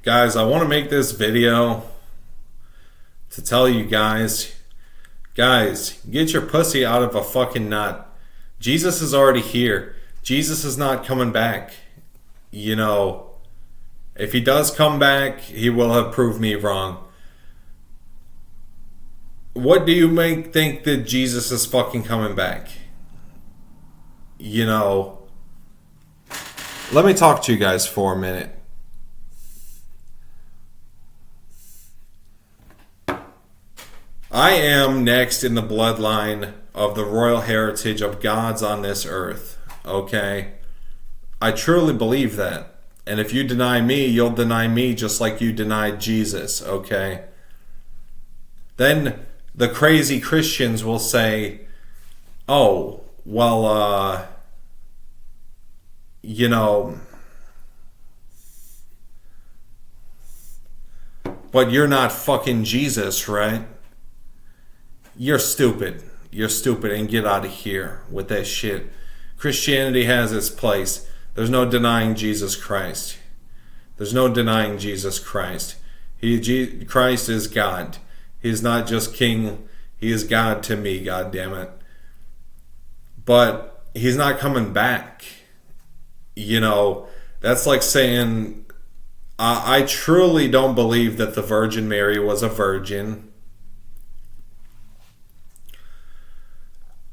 Guys, I want to make this video to tell you guys, get your pussy out of a fucking nut. Jesus is already here. Jesus is not coming back. You know, if he does come back, he will have proved me wrong. What do you think that Jesus is fucking coming back? You know, let me talk to you guys for a minute. I am next in the bloodline of the royal heritage of gods on this earth, okay? I truly believe that. And if you deny me, you'll deny me just like you denied Jesus, okay? Then the crazy Christians will say, oh, well, you know, but you're not fucking Jesus, right? You're stupid. You're stupid, and get out of here with that shit. Christianity has its place. There's no denying Jesus Christ. There's no denying Jesus Christ. Christ is God. He's not just king. He is God to me, God damn it. But he's not coming back. You know, that's like saying, I truly don't believe that the Virgin Mary was a virgin.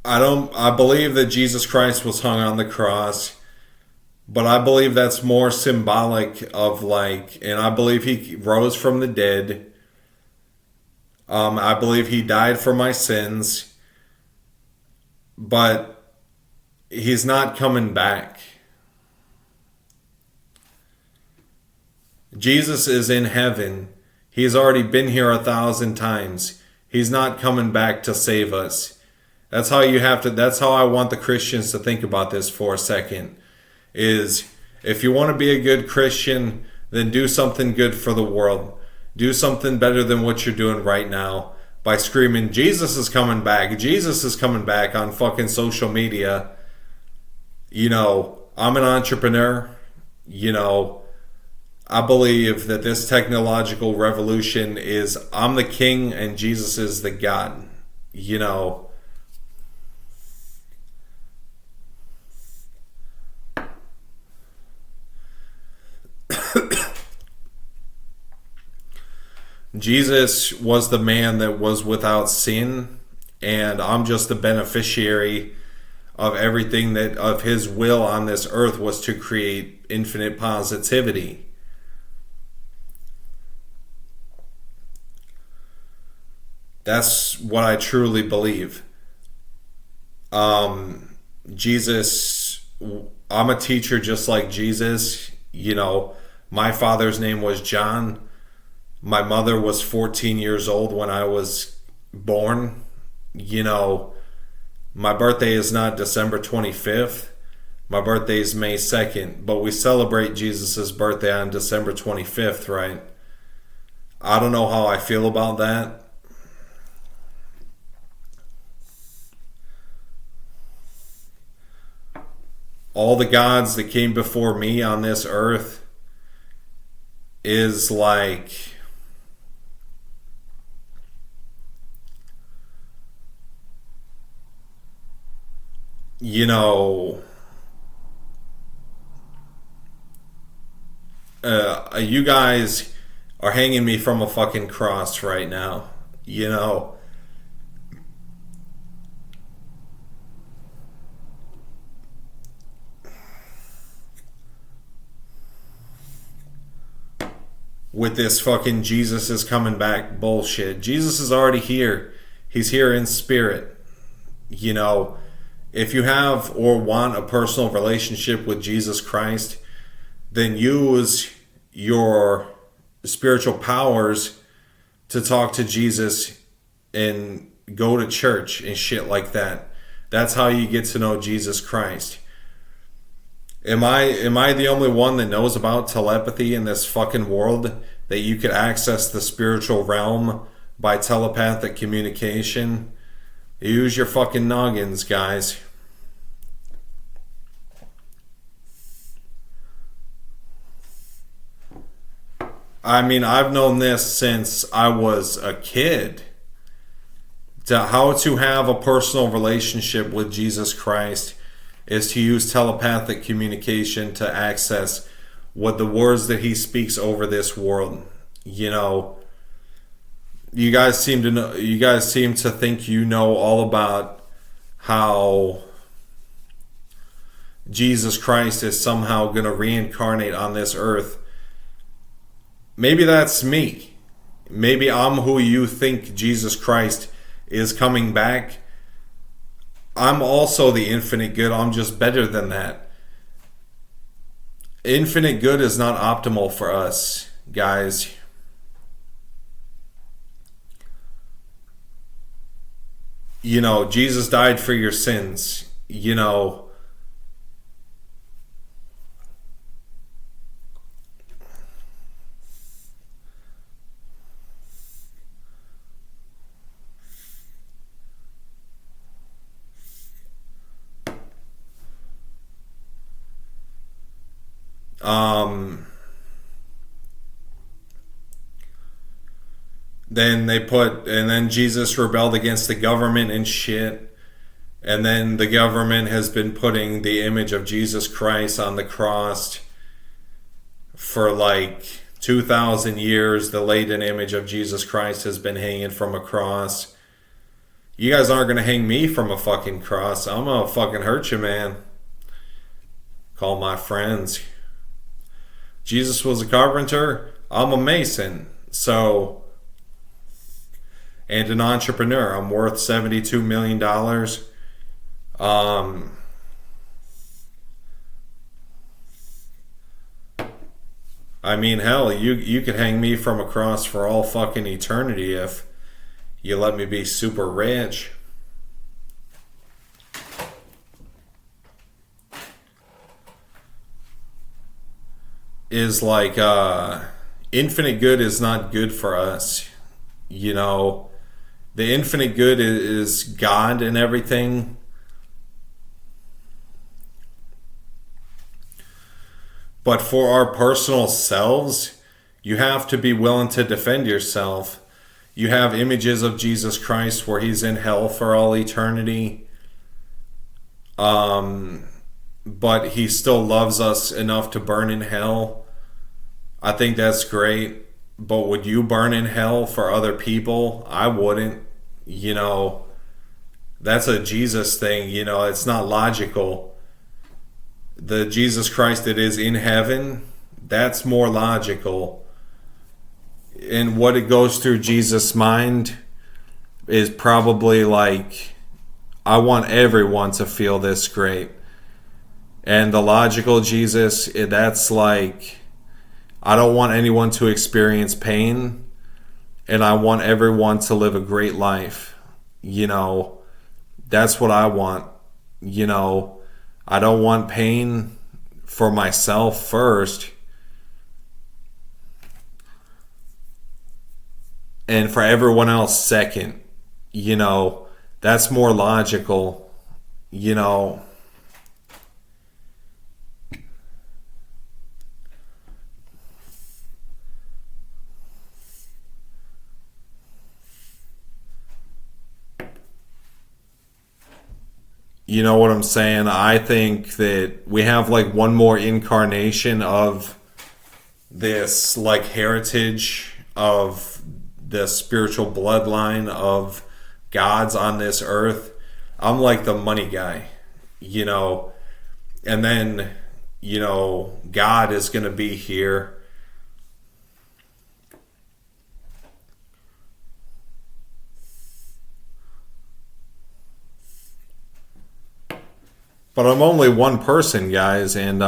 I believe that Jesus Christ was hung on the cross, but I believe that's more symbolic of like, and I believe he rose from the dead. I believe he died for my sins, but he's not coming back. Jesus is in heaven. He's already been here 1,000 times. He's not coming back to save us. That's how I want the Christians to think about this for a second. Is if you want to be a good Christian, then do something good for the world. Do something better than what you're doing right now by screaming, Jesus is coming back. Jesus is coming back on fucking social media. You know, I'm an entrepreneur. You know, I believe that this technological revolution is, I'm the king and Jesus is the God. You know, Jesus was the man that was without sin, and I'm just the beneficiary of everything that of his will on this earth was to create infinite positivity. That's what I truly believe. Jesus, I'm a teacher just like Jesus. You know, my father's name was John. My mother was 14 years old when I was born. You know, my birthday is not December 25th. My birthday is May 2nd. But we celebrate Jesus' birthday on December 25th, right? I don't know how I feel about that. All the gods that came before me on this earth is like, you know, you guys are hanging me from a fucking cross right now. You know, with this fucking Jesus is coming back bullshit. Jesus is already here. He's here in spirit. You know, if you have or want a personal relationship with Jesus Christ, then use your spiritual powers to talk to Jesus and go to church and shit like that. That's how you get to know Jesus Christ. Am I the only one that knows about telepathy in this fucking world? That you could access the spiritual realm by telepathic communication? Use your fucking noggins, guys. I mean, I've known this since I was a kid. How to have a personal relationship with Jesus Christ is to use telepathic communication to access what the words that he speaks over this world. You know, you guys seem to know, you guys seem to think you know all about how Jesus Christ is somehow going to reincarnate on this earth. Maybe that's me. Maybe I'm who you think Jesus Christ is coming back. I'm also the infinite good. I'm just better than that. Infinite good is not optimal for us, guys. You know, Jesus died for your sins. You know, then Jesus rebelled against the government and shit. And then the government has been putting the image of Jesus Christ on the cross for like 2,000 years. The latent image of Jesus Christ has been hanging from a cross. You guys aren't going to hang me from a fucking cross. I'm going to fucking hurt you, man. Call my friends. Jesus was a carpenter. I'm a mason. So, and an entrepreneur. I'm worth $72 million. I mean, hell, you could hang me from a cross for all fucking eternity if you let me be super rich. Is like, infinite good is not good for us. You know, the infinite good is God and everything. But for our personal selves, you have to be willing to defend yourself. You have images of Jesus Christ where he's in hell for all eternity. But he still loves us enough to burn in hell. I think that's great. But would you burn in hell for other people? I wouldn't. You know, that's a Jesus thing. You know, it's not logical. The Jesus Christ that is in heaven, that's more logical. And what it goes through Jesus' mind is probably like, I want everyone to feel this great. And the logical Jesus, that's like, I don't want anyone to experience pain, and I want everyone to live a great life. You know, that's what I want. You know, I don't want pain for myself first, and for everyone else second. You know, that's more logical. You know, you know what I'm saying? I think that we have like one more incarnation of this like heritage of the spiritual bloodline of gods on this earth. I'm like the money guy, you know, and then, you know, God is going to be here. But I'm only one person, guys, and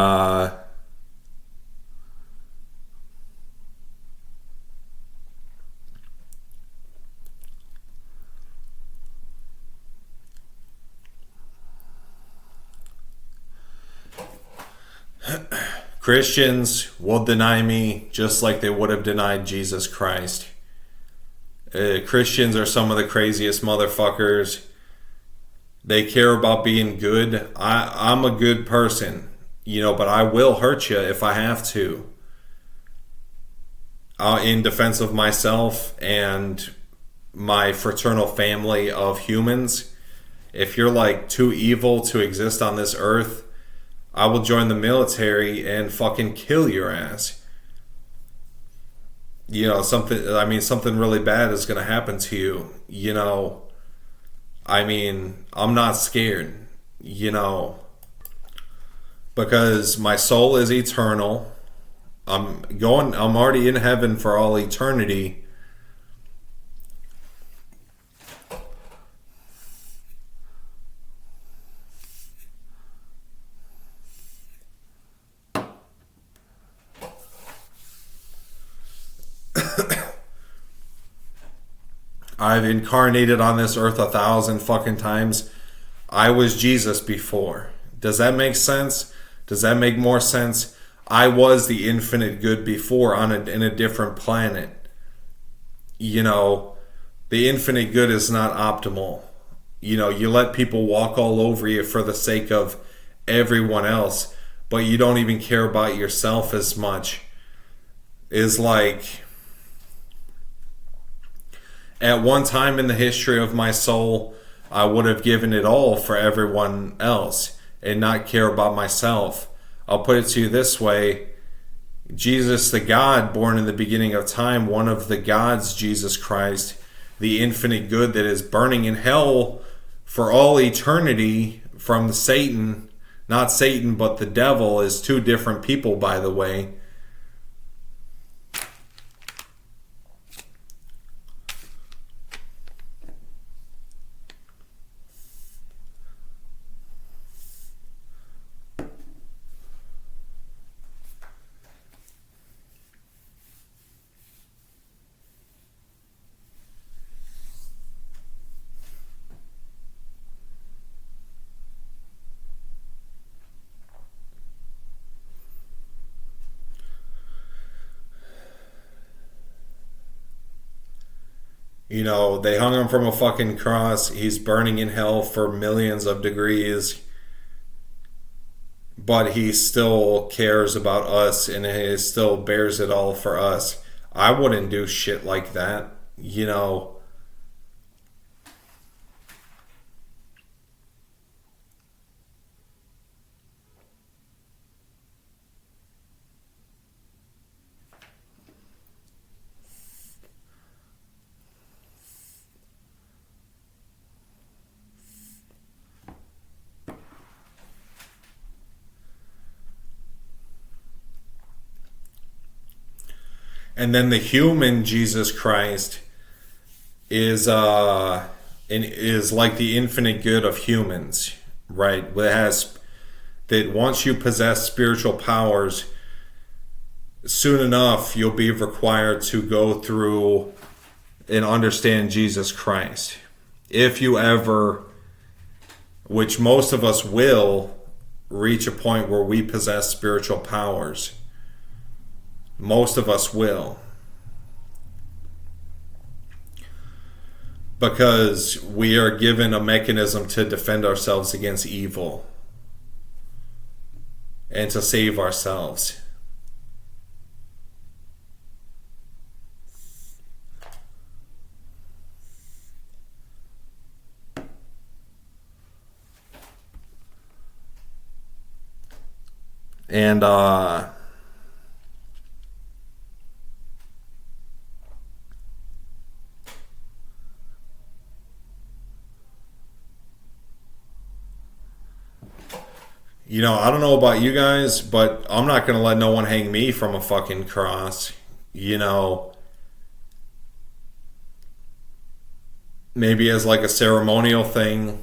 Christians will deny me just like they would have denied Jesus Christ. Christians are some of the craziest motherfuckers. They care about being good. I'm a good person, you know, but I will hurt you if I have to. in defense of myself and my fraternal family of humans. If you're like too evil to exist on this earth, I will join the military and fucking kill your ass. You know, something really bad is going to happen to you. You know, I'm not scared, you know, because my soul is eternal. I'm already in heaven for all eternity. I've incarnated on this earth 1,000 fucking times. I was Jesus before. Does that make sense? Does that make more sense? I was the infinite good before in a different planet. You know, the infinite good is not optimal. You know, you let people walk all over you for the sake of everyone else, but you don't even care about yourself as much. Is like, at one time in the history of my soul, I would have given it all for everyone else and not care about myself. I'll put it to you this way. Jesus, the God born in the beginning of time, one of the gods, Jesus Christ, the infinite good that is burning in hell for all eternity from Satan, not Satan, but the devil, is two different people, by the way. You know, they hung him from a fucking cross. He's burning in hell for millions of degrees. But he still cares about us and he still bears it all for us. I wouldn't do shit like that, you know. And then the human Jesus Christ is like the infinite good of humans, right? It has that once you possess spiritual powers, soon enough you'll be required to go through and understand Jesus Christ. If you ever, which most of us will, reach a point where we possess spiritual powers. Most of us will. Because we are given a mechanism to defend ourselves against evil and to save ourselves. And you know, I don't know about you guys, but I'm not going to let no one hang me from a fucking cross. You know, maybe as like a ceremonial thing,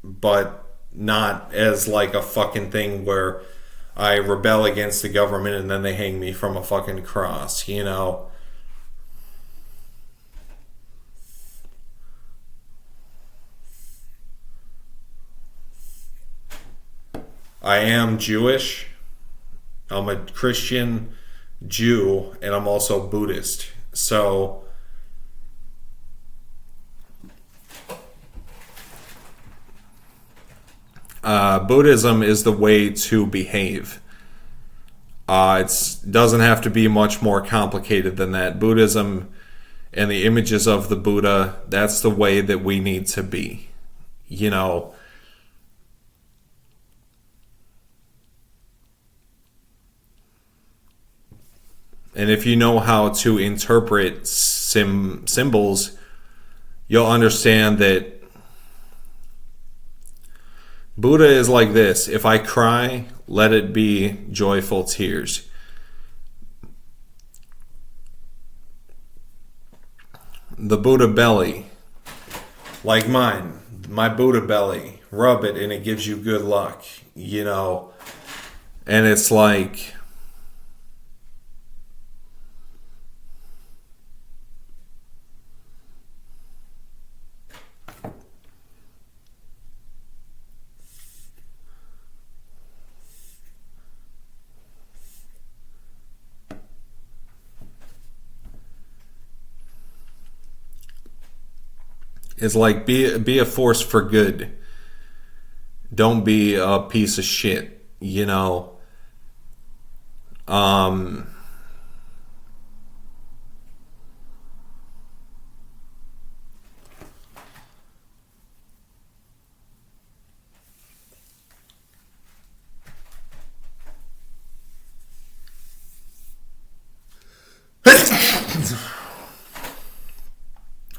but not as like a fucking thing where I rebel against the government and then they hang me from a fucking cross, you know. I am Jewish. I'm a Christian Jew, and I'm also Buddhist. So Buddhism is the way to behave. It doesn't have to be much more complicated than that. Buddhism and the images of the Buddha, that's the way that we need to be. You know, and if you know how to interpret symbols, you'll understand that Buddha is like this. If I cry, let it be joyful tears. The Buddha belly, like mine, my Buddha belly, rub it and it gives you good luck, you know. And it's like, be a force for good. Don't be a piece of shit, you know.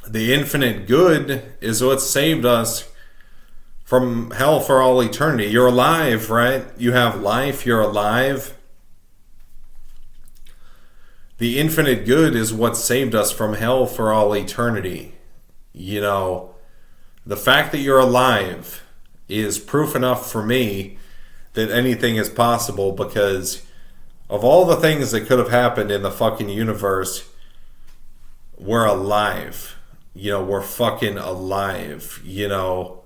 The infinite good is what saved us from hell for all eternity. You're alive, right? You have life, you're alive. The infinite good is what saved us from hell for all eternity. You know, the fact that you're alive is proof enough for me that anything is possible, because of all the things that could have happened in the fucking universe, we're alive. You know, we're fucking alive, you know.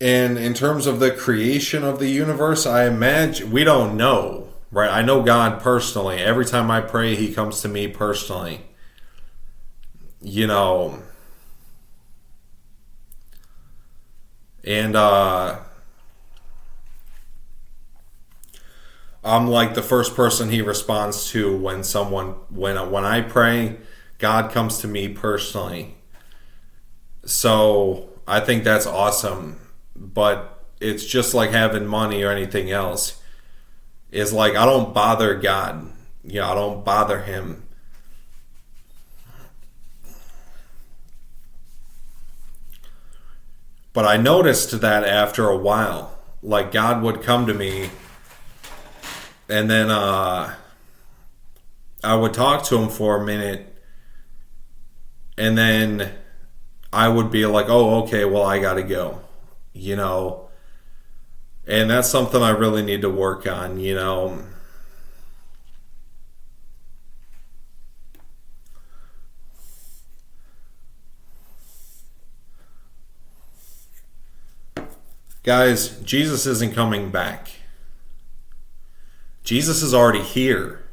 And in terms of the creation of the universe, I imagine, we don't know, right? I know God personally. Every time I pray, he comes to me personally. You know, and I'm like the first person he responds to when I pray. God comes to me personally. So I think that's awesome. But it's just like having money or anything else. It's like, I don't bother God. You know, I don't bother him. But I noticed that after a while, like God would come to me, and then I would talk to him for a minute, and then I would be like, oh, okay, well, I gotta go, you know. And that's something I really need to work on, you know. Guys, Jesus isn't coming back. Jesus is already here.